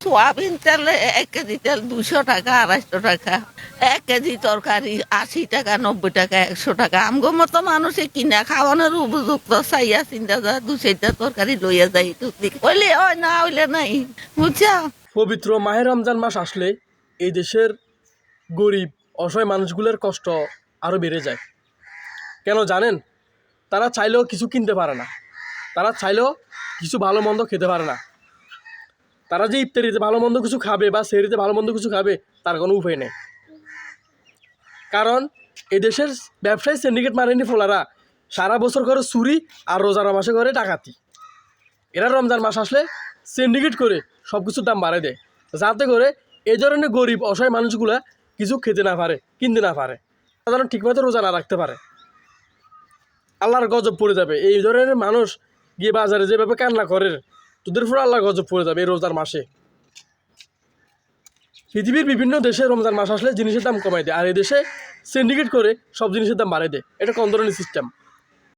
Soybean তেল 1 KG তেল 200 টাকা 250 টাকা, 1 কেজি তরকারি 80 টাকা 90 টাকা 100 টাকা। আমগো মতো মানুষে কিনা খাওয়ানোর উপযুক্ত চাইয়া চিন্তা যা 2-4টা তরকারি লইয়া যাই হইলে হয় না হইলে নাই, বুঝছা। পবিত্র মাহে রমজান মাস আসলে এই দেশের গরিব অসহায় মানুষগুলোর কষ্ট আরও বেড়ে যায়। কেন জানেন? তারা চাইলেও কিছু কিনতে পারে না, তারা চাইলেও কিছু ভালো মন্দ খেতে পারে না। তারা যে ইফতারিতে ভালো মন্দ কিছু খাবে বা সেহরিতে ভালো মন্দ কিছু খাবে তার কোনো উপায় নেই। কারণ এদেশের ব্যবসায়ী সিন্ডিকেট মারেনি ফোলারা সারা বছর করে চুরি আর রোজার মাসে করে ডাকাতি। এরা রমজান মাস আসলে সিন্ডিকেট করে সব কিছুর দাম বাড়ায় দেয়, যাতে করে এই ধরনের গরিব অসহায় মানুষগুলা কিছু খেতে না পারে, কিনতে না পারে, সাধারণ ঠিকমতো রোজা না রাখতে পারে। আল্লাহর গজব পড়ে যাবে। এই ধরনের মানুষ গিয়ে বাজারে যেভাবে কান্না করে তোদের উপর আল্লাহর গজব পড়ে যাবে এই রোজার মাসে। পৃথিবীর বিভিন্ন দেশে রমজান মাস আসলে জিনিসের দাম কমাই দেয়, আর এই দেশে সিন্ডিকেট করে সব জিনিসের দাম বাড়াই দেয়। এটা কোন ধরনের সিস্টেম?